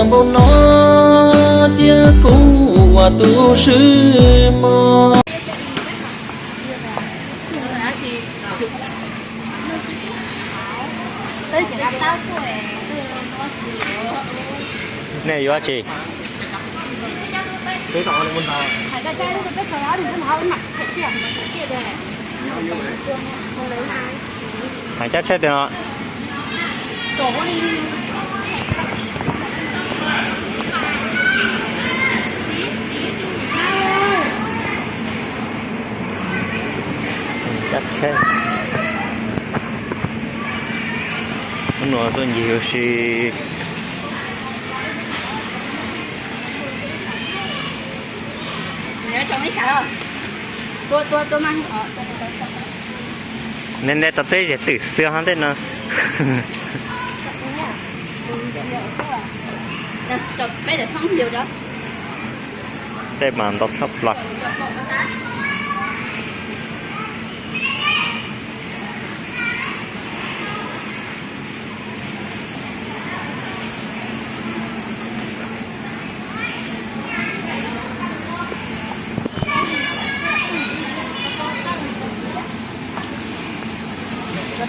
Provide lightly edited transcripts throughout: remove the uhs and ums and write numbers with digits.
bao nó tia cũ và tu sư mò này vô chị cái tỏ này muốn tỏ phải ra chơi cái thời đó thì nó mặc cái kia đây này. phải chắc chết được nó Tổ đi. chắc chết nó tôi nhiều gì Nhớ chồng ấy cả rồi. Tôi mang ở. nên đây tập tết để tự xưa hắn tên nó Chọn bé để không nhiều đó. đây mà đọc sắp lọt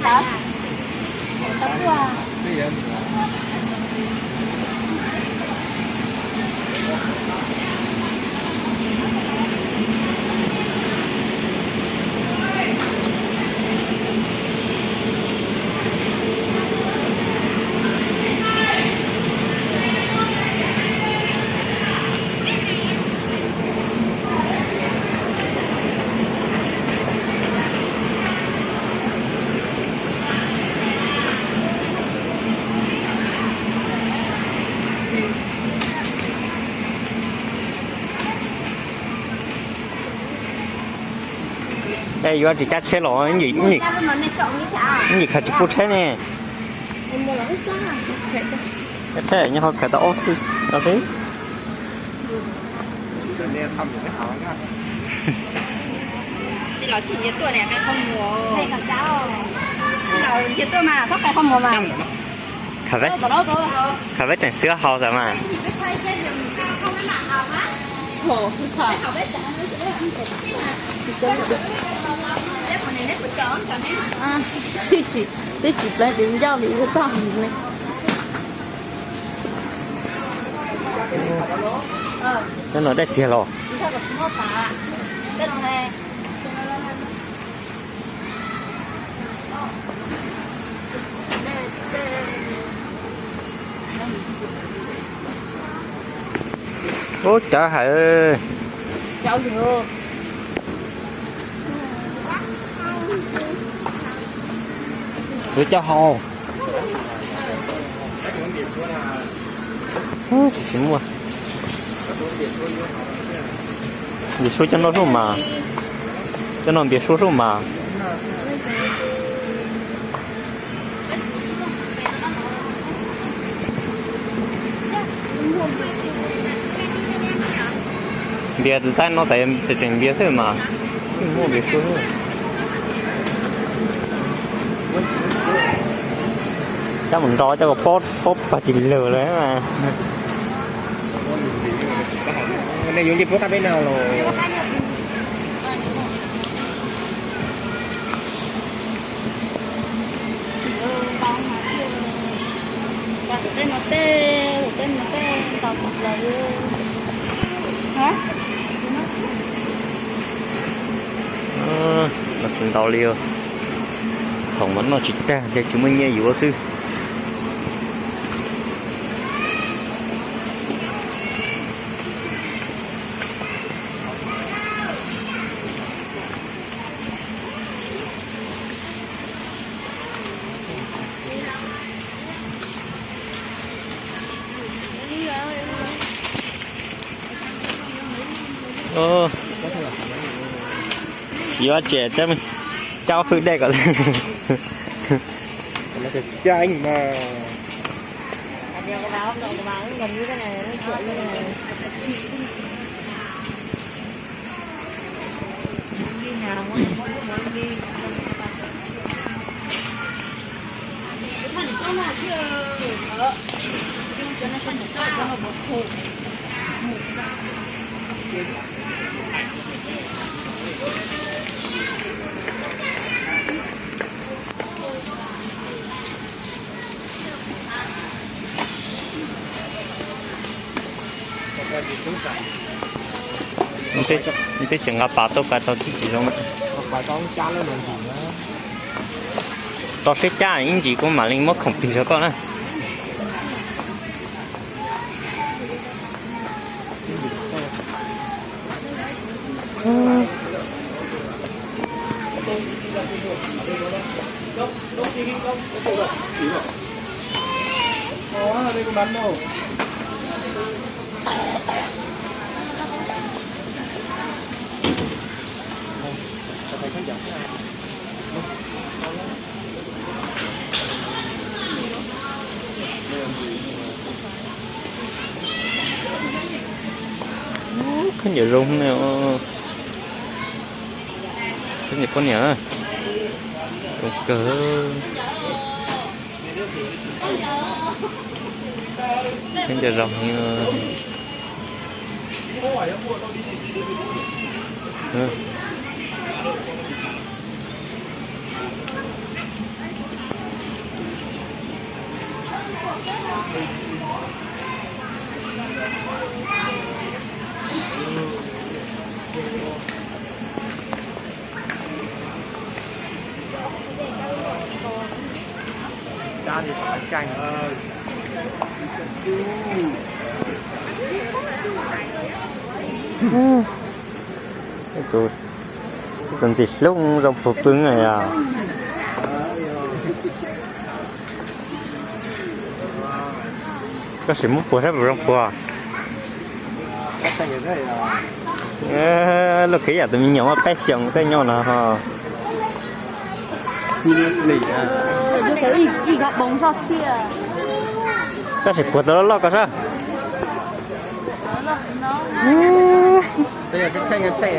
Sao? Tắm qua. đây vô chỉ chắc chết rồi gì gì khởi chút thế nè thế nhưng họ khởi tao ốp đi tao thấy nên thăm những cái hảo nha Đi nói chuyện với tôi này cái không mùa. Đây là cháu. Đi nói với tôi mà sắp cái không mùa mà. khởi vết chẳng sữa hao rồi mà Khổ khổ. Chị chỉ lấy đến giao lý cái dòng này. cho nó đã chia rồi ôi trời ơi Cháu chưa? tôi cho hồ chỉ mua bị số cho nó rồi mà cho nó bị số rồi mà别子山nó tại chỉ chuẩn bị thôi mà mua bị số rồi chắc mình cho cái post và chỉ lừa đấy mà này dùng gì có ta bên nào rồi Tên nó tê tao một lời hả? nó xin tao liêu không vẫn nó chỉ ta cho chúng mình nghe gì bác sư chỉ có trẻ cho mình cháu phước đây có nó phải chanh mà Đeo cái báo gần như cái này nó trộn như này. Đi nhà muốn đi. Cái thằng con nào chưa? 你得整个把豆摆到自己上面。 bà con cha nó làm gì nữa Tao sẽ trả những gì của mà linh mất không tin cho con á. đây có bắn đâu Kan giờ rung nè. Kan giờ con nhở. Ok. Kan giờ rong như. cha thì phải cành ơi Rồi. Còn gì lúc rong phục tướng này à. Có sự muốn của rất rong qua. Lúc khi tụi mình nhỏ bé xong cái nhau nào ha.就可以一个蹦上去。 Có sự của nó lo có sao? bây giờ cái cành chạy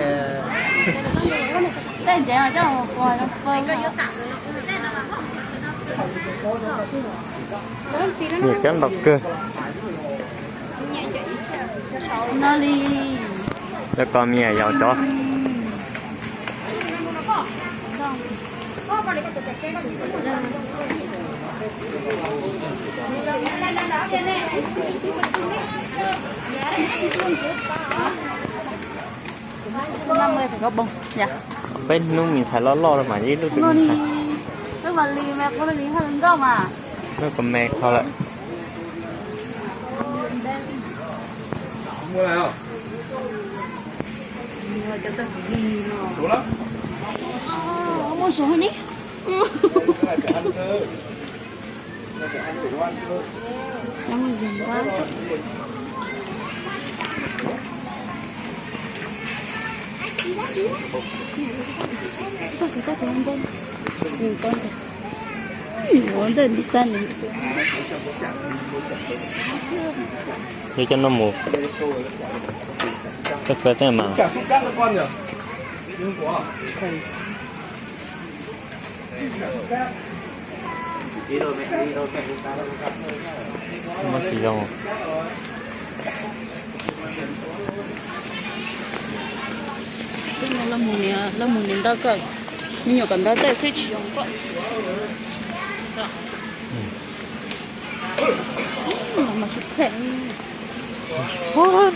đây chị mà cho một quả nó phơi. Nhiều cái bọc cơ. Nó đi. Cho con mẹ giàu cho. Năm mươi phải có bông, dạ. Bên nung mình xài lo rồi mà với lúc Nó mình đi. xài. Nó mà lì mẹ có lì hơn đâu mà. Nó còn mẹ thôi lại. mua này không Rồi cho tôi đi nó. số lắm Mua số đi. phải ăn cơ phải ăn đủ ăn cơ Đang ngồi dùng quá. Kita tonton. Tonton. Tonton di sana. Để cho nó mù. Cái phết này mà. chả xúc cát nó con nhỉ nhưng có Mất gì đâu. Cái này là mùi nè đó cơ. Nhiều cần đó tại sẽ chỉ dùng quá. Mà chút thèm.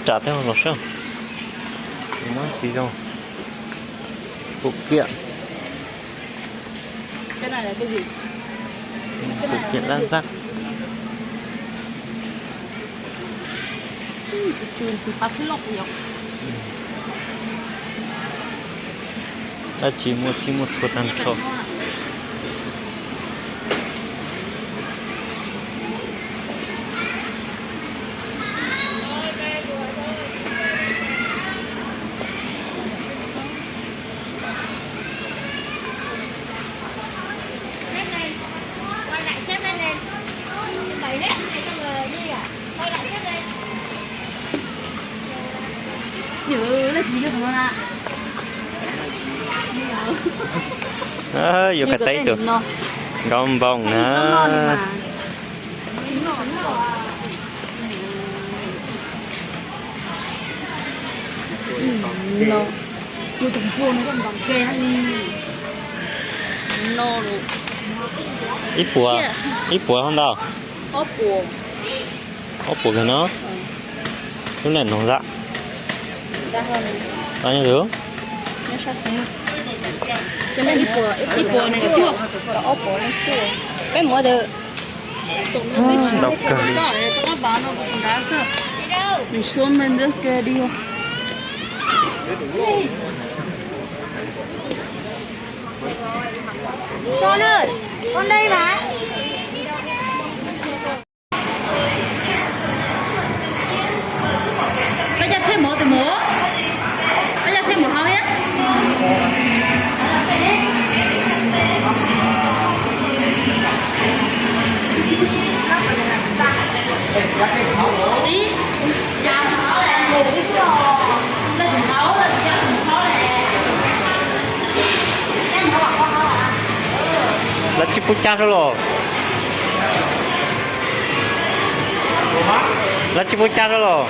Trả theo nó sao? Mất gì đâu. Phụ kiện. Cái này là cái gì? Phụ kiện lan rắc. Chuyện thì bắt lọc nhỉ? Ta chỉ một chút ăn thôi. Dữ là gì không ạ? Vô cái tay được. Gom vòng Nó á. nó tôi từng thua nó còn bằng kê hay nó luôn ít bùa không đâu ốp buồn cái nó cái này nó dạ ra hơn bao nhiêu thứ nó sát thế cho nên ít bùa này được chưa ốp buồn nó chưa cái mua được đọc cả nó bán nó còn đáng sợ mình xuống bên dưới kia đi không con ơi con đây mà bây giờ thêm một từ múa bây giờ thêm một hao hết đi chào nó là ngủ lên thùng thấu lên cho thùng thấu này em nó bảo con nó à là chip pucat rồi là chip pucat rồi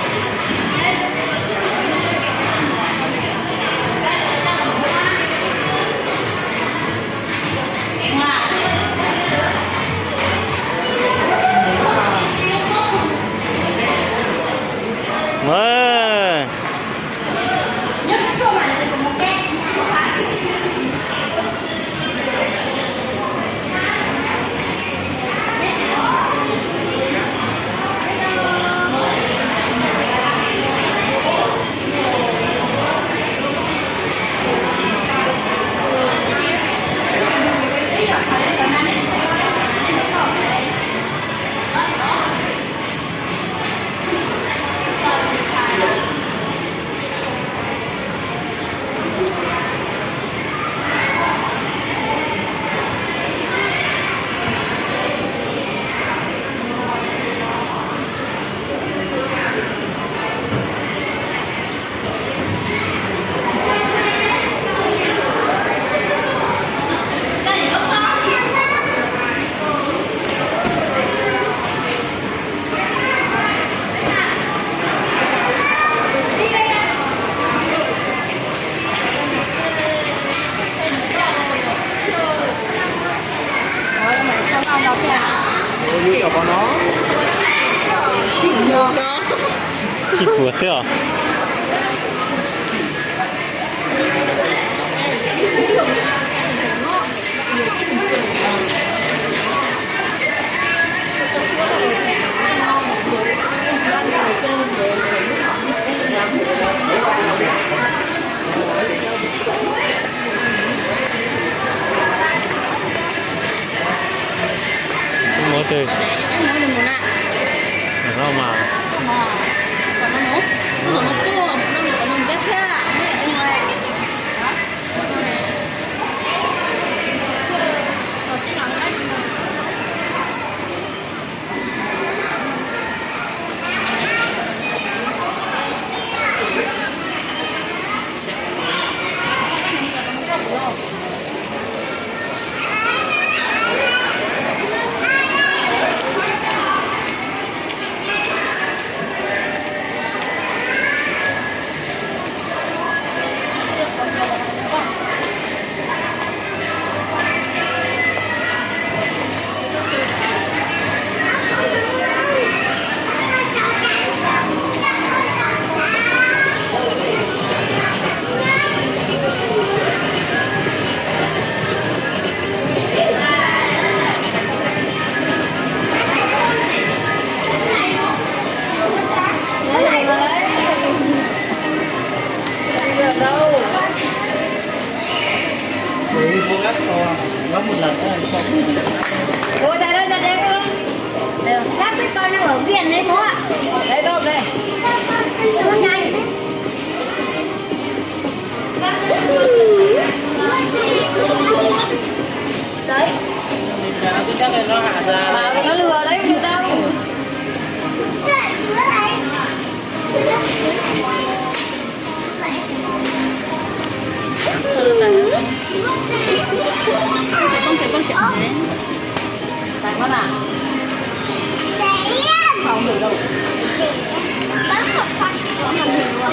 Ơi chip bùa xưa mua từ nó mà có một lần đó ôi đây đây đây đây đây các cái con đang ở viện đấy bố ạ đây đâu đây nó nhanh đấy chắc là nó hạ ra mà nó lừa đấy được đâu con chậm đấy tặng nó nào không được đâu bấm một con không được đâu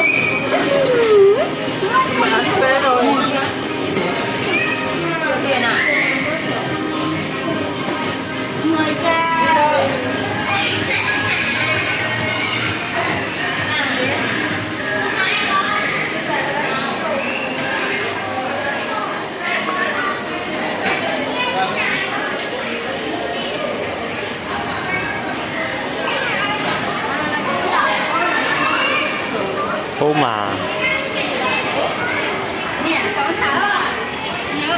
Ô mà Nè, cháu thả ơi. Nhớ.